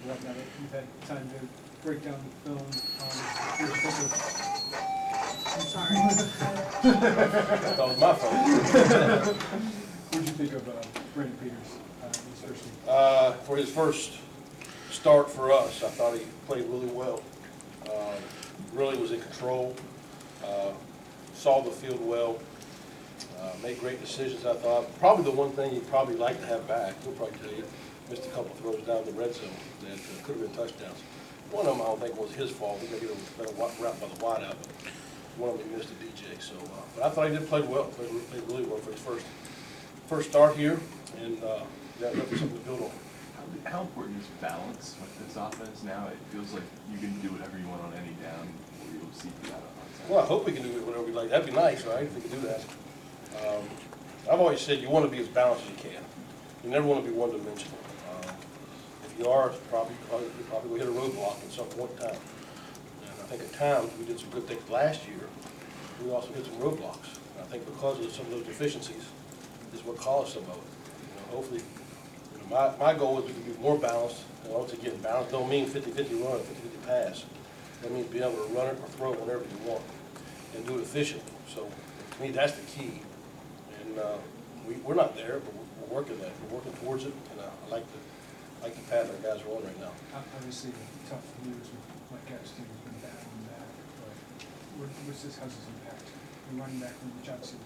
whatnot. You've had time to break down the film. Here's a couple I'm sorry. That was my fault. What did you think of Brandon Peters his first game? For his first start for us, I thought he played really well. Really was in control. Saw the field well. Made great decisions, I thought. Probably the one thing he'd probably like to have back, he'll probably tell you, missed a couple throws down the red zone that could have been touchdowns. One of them I don't think was his fault. We got to get a better route by the wide out, but one of them he missed a DJ. So, but I thought he did play well. Played really well for his first start here, and got something to build on. How important is balance with this offense now? It feels like you can do whatever you want on any down, or you'll see that on time. Well, I hope we can do whatever we like. That'd be nice, right, if we could do that. I've always said you want to be as balanced as you can. You never want to be one-dimensional. If you are, you probably will hit a roadblock at some point in time. And I think at times we did some good things last year. We also hit some roadblocks. And I think because of some of those deficiencies is what caused some of it. Hopefully, my goal is to be more balanced. And once again, balance don't mean 50-50 run, 50-50 pass. That means being able to run it or throw it whenever you want and do it efficiently. So to me, that's the key. And we're not there, but we're working that. We're working towards it, and I like the path our guys are on right now. Obviously, tough years with Mike Epstein has been bad on that, but how's this impact? The running back from the Johnson.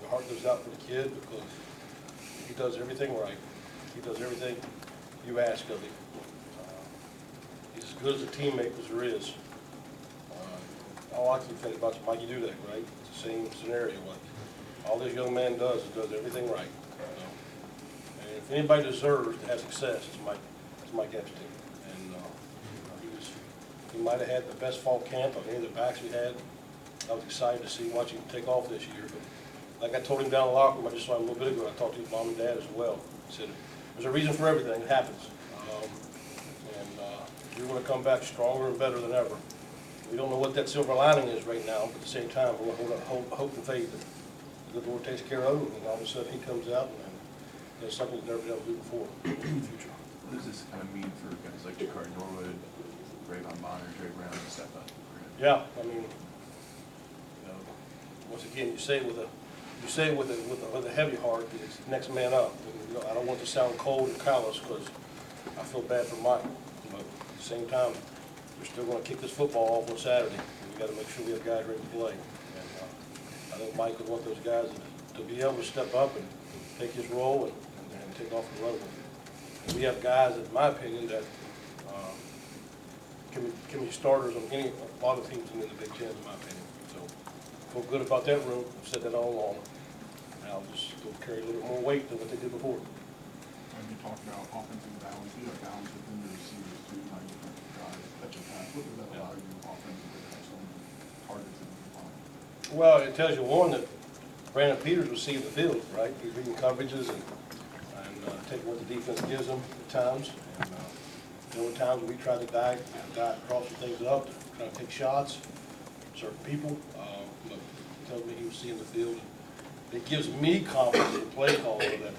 The heart goes out for the kid because he does everything right. He does everything you ask of him. He's as good as a teammate as there is. All I can think about is Mikey Dudek, right? It's the same scenario. Like all this young man does is does everything right. And if anybody deserves to have success, it's Mike Epstein. And he might have had the best fall camp of any of the backs we had. I was excited to see watching him take off this year. But like I told him down in the locker room, I just saw him a little bit ago. I talked to his mom and dad as well. I said, there's a reason for everything. It happens. We're going to come back stronger and better than ever. We don't know what that silver lining is right now, but at the same time, we're going to hope and faith that the Lord takes care of him, and all of a sudden he comes out and does something he's never been able to do before in the future. What does this kind of mean for guys like Jakari Norwood, Rayvon Bonner, Dre Brown to step up? Yeah, I mean, once again, you say it with a heavy heart. It's next man up. And, I don't want to sound cold and callous because I feel bad for Mike, but at the same time, we're still going to kick this football off on Saturday. And we got to make sure we have guys ready to play. And I think Mike would want those guys to be able to step up and take his role and take off and run with it. And we have guys, in my opinion, that can be starters on a lot of teams in the Big Ten, in my opinion. So I feel good about that room. I've said that all along. Now just go carry a little bit more weight than what they did before. When you talk about offensive balance, you have balance within your receivers too, how different guys catch a pass. What does that allow you offensively to have so many targets in the line? Well, it tells you, one, that Brandon Peters was seeing the field, right? He's reading coverages and taking what the defense gives him at times. And there were times we tried to dive across some things up, try to take shots, certain people. But it tells me he was seeing the field. It gives me confidence in the play caller that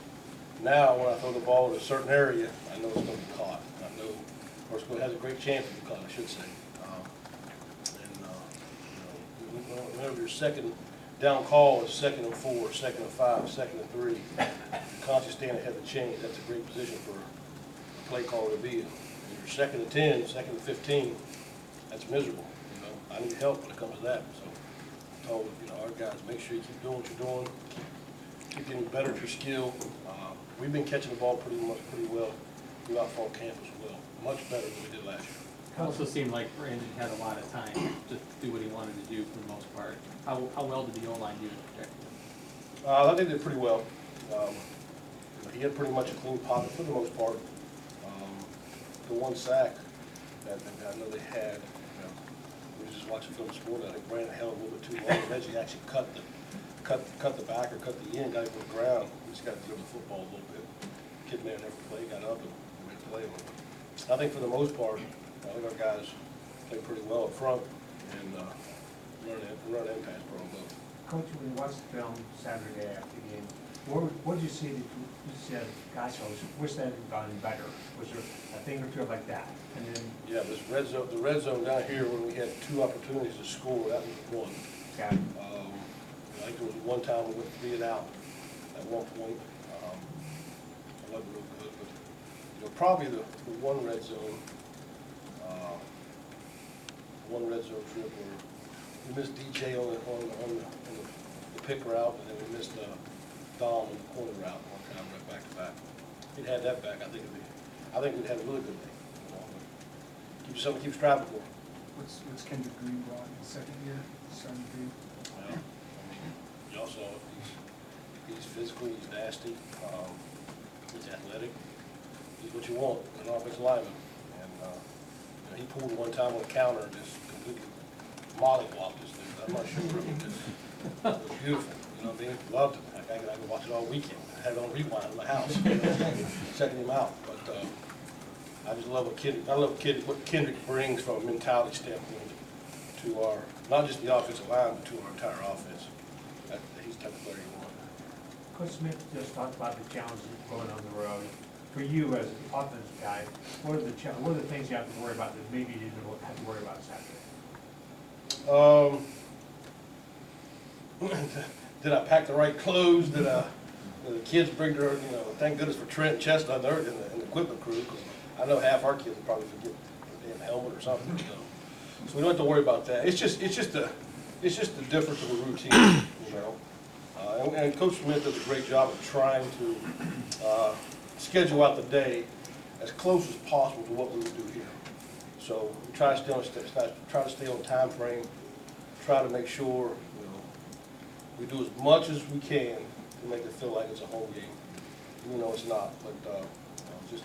now when I throw the ball in a certain area, I know it's going to be caught. I know, or it has a great chance to be caught, I should say. Whenever your second down call is 2nd and 4, 2nd and 5, 2nd and 3, you're constantly staying ahead of the chains. That's a great position for a play caller to be in. When you're 2nd and 10, 2nd and 15, that's miserable. I need help when it comes to that. So I told our guys, make sure you keep doing what you're doing, keep getting better at your skill. We've been catching the ball pretty well throughout fall camp as well, much better than we did last year. It also seemed like Brandon had a lot of time to do what he wanted to do for the most part. How well did the O-line do to protect him? I think they did pretty well. He had pretty much a clean pocket for the most part. The one sack that I know they had, we was just watching film this morning. I think Brandon held a little bit too long. Eventually, he actually cut the back or cut the end, got him to the ground. He just got to throw the football a little bit. Kid man never played, got up and made a play with him. I think for the most part, I think our guys played pretty well up front and run and pass pro both. Coach, when you watched the film Saturday after the game, What did you see that you said, gosh, I wish that had gone better? Was there a thing or two like that? And then, Yeah, this red zone, the red zone down here, when we had 2 opportunities to score, that was one. yeah, I think there was one time we went 3 and out at one point. It wasn't real good, but, you know, probably the one red zone trip where we missed DJ on the pick route, and then we missed Dom on the corner route one time, right back to back. If we'd had that back, I think we'd had a really good day. You know, but something keeps striving for. What's Kendrick Green brought in his second year, starting to be? Well, I mean, you also, he's physical, he's nasty, he's athletic. He's what you want, an offensive lineman. And you know, he pulled one time on the counter and just completely mollywhopped this dude. I'm not sure, it was beautiful. You know what I mean? Loved it. I could watch it all weekend. I had it on rewind in my house, checking him out. But I just love what Kendrick brings from a mentality standpoint to our, not just the offensive line, but to our entire offense. He's the type of player you want. Coach Smith just talked about the challenges going on the road. For you as an offensive guy, what are the things you have to worry about that maybe you didn't have to worry about Saturday? Did I pack the right clothes? Did the kids bring their, you know, thank goodness for Trent and Chestnut in the equipment crew, because I know half our kids will probably forget their damn helmet or something. So we don't have to worry about that. It's just the difference of a routine, you know. And Coach Smith does a great job of trying to schedule out the day as close as possible to what we would do here. So we try to stay on time frame, try to make sure, you know, we do as much as we can to make it feel like it's a home game, even though it's not. But you know, just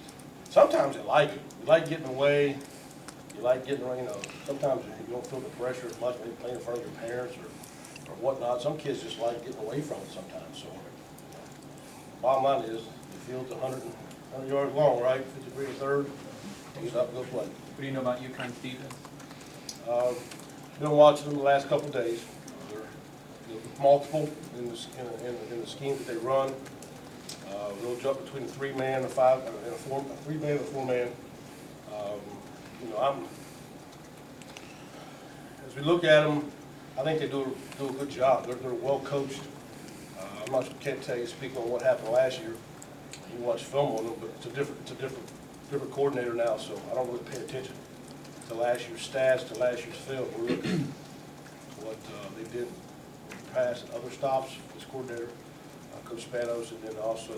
sometimes you like it. You like getting away. You like getting, you know, sometimes you don't feel the pressure as much when you're playing in front of your parents or whatnot. Some kids just like getting away from it sometimes. So, you know, bottom line is, the field's 100 yards long, right? 53 to third. Tee it up, go play. What do you know about UConn's defense? Been watching them the last couple of days. They're multiple in the scheme that they run. They'll jump between a 3-man, a 5, and a 3-man and a 4-man. You know, as we look at them, I think they do a good job. They're well coached. Can't tell you, speak on what happened last year. You watch film on them, but it's a different coordinator now, so I don't really pay attention to last year's stats, to last year's film. We're looking at what they did in the past and other stops. This coordinator, Coach Spanos, and then also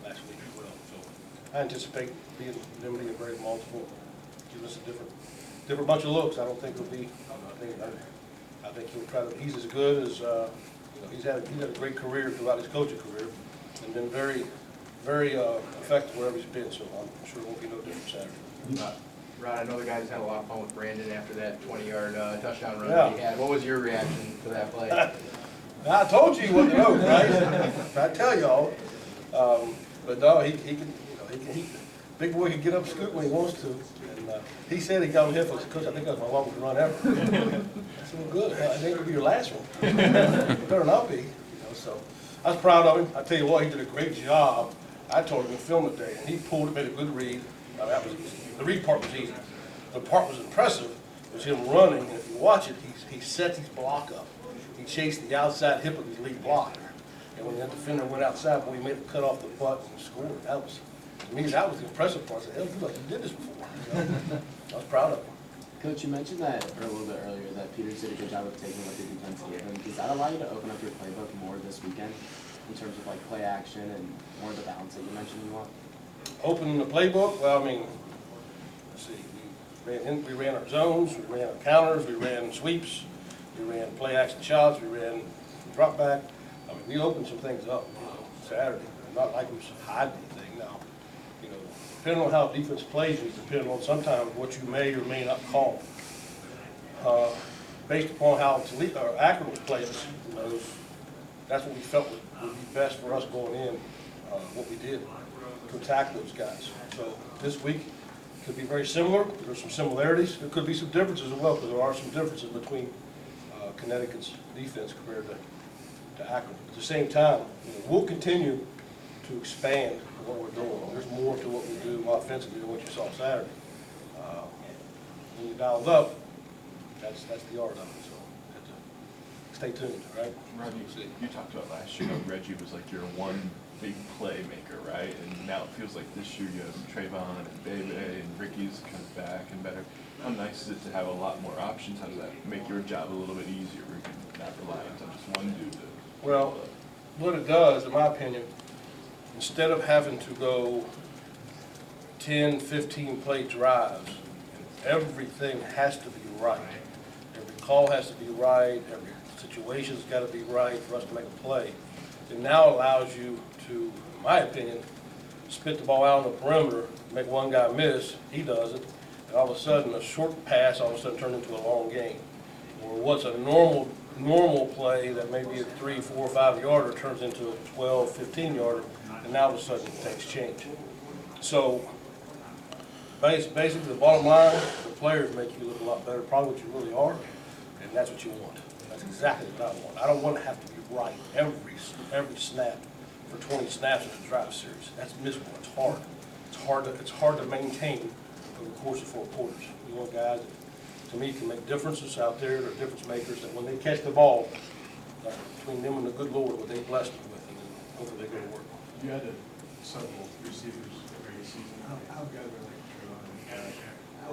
last week as well. So I anticipate them being very multiple, give us a different bunch of looks. I don't think it'll be. I think he'll try to. He's as good as you know. He's had a great career throughout his coaching career, and been very effective wherever he's been. So I'm sure it won't be no different Saturday. Rod, I know the guys had a lot of fun with Brandon after that 20-yard touchdown run Yeah. that he had. What was your reaction to that play? I told you he wasn't the hope, right? I tell y'all. But no, he can. You know, he big boy can get up and scoot when he wants to. And he said he got on here for Coach. I think that was my longest run ever. That's so good. I think it'll be your last one. It better not be. You know, so I was proud of him. I tell you what, he did a great job. I told him to film it today, and he pulled it, made a good read. The read part was easy. The part was impressive was him running, and if you watch it, he set his block up. He chased the outside hip of his lead blocker. And when that defender went outside, boy, he made it cut off the butt and scored. That was, to me, that was the impressive part. I said, hell, you like you did this before. You know? I was proud of him. Coach, you mentioned that a little bit earlier that Peters did a good job of taking what the defense gave him. Does that allow you to open up your playbook more this weekend in terms of like play action and more of the balance that you mentioned you want? Opening the playbook, well, I mean, let's see, we ran our zones, we ran our counters, we ran sweeps, we ran play action shots, we ran drop back. I mean, we opened some things up, you know, Saturday. Not like we was hiding anything now. You know, depending on how defense plays, it's depending on sometimes what you may or may not call. Based upon how Akron was playing, you know, that's what we felt would be best for us going in, what we did to attack those guys. So this week could be very similar. There's some similarities. There could be some differences as well, because there are some differences between Connecticut's defense compared to to Akron. At the same time, we'll continue to expand what we're doing. There's more to what we do offensively than what you saw Saturday. When you dialed up, that's the art of it, so have to stay tuned, all right? Robbie, you talked about last year, Reggie was like your one big playmaker, right? And now it feels like this year you have Trayvon and Bebe and Ricky's kind of back and better. How nice is it to have a lot more options? How does that make your job a little bit easier where you can not rely on just one dude to? Well, what it does, in my opinion, instead of having to go 10, 15 play drives, everything has to be right. Every call has to be right, every situation's got to be right for us to make a play. It now allows you to, in my opinion, spit the ball out on the perimeter, make one guy miss, he does it, and all of a sudden a short pass all of a sudden turns into a long game. Or what's a normal play that may be a 3, 4, 5 yarder turns into a 12, 15 yarder, and now all of a sudden things change. So basically the bottom line, the players make you look a lot better, probably what you really are, and that's what you want. That's exactly what I want. I don't want to have to be right every snap for 20 snaps in a drive series. That's miserable. It's hard. It's hard to maintain over the course of 4 quarters. You want guys that, to me, can make differences out there. They're difference makers that when they catch the ball, between them and the good Lord, what they blessed them with, and then hopefully they go to work. You had several receivers every season. How good are they? How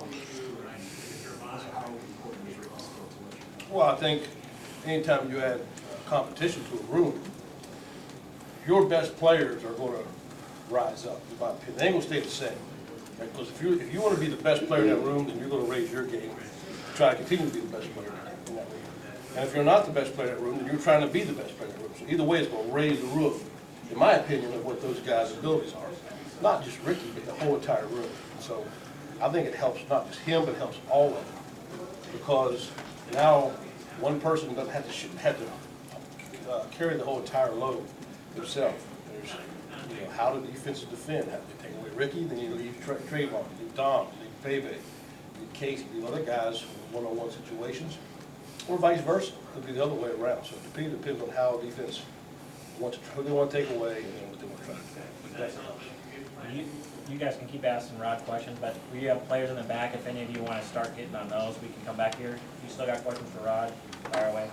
important is Ricky's skill to what you do? Well, I think anytime you add competition to a room, your best players are going to rise up, in my opinion. They ain't going to stay the same. Right? Because if you want to be the best player in that room, then you're going to raise your game, try to continue to be the best player in that room. And if you're not the best player in that room, then you're trying to be the best player in that room. So either way, it's going to raise the roof, in my opinion, of what those guys' abilities are. Not just Ricky, but the whole entire room. So I think it helps not just him, but it helps all of them. Because now one person doesn't have to carry the whole entire load himself. There's, how do defenses defend? How do they take away Ricky? Then you leave Trayvon, you leave Dom, you leave Bebe, you leave Casey, you leave other guys in one-on-one situations, or vice versa. It could be the other way around. So it depends on how defense wants to, who they want to take away, and then what they want to try to do. But that helps. You guys can keep asking Rod questions, but we have players in the back. If any of you want to start getting on those, we can come back here. If you still got questions for Rod, fire away.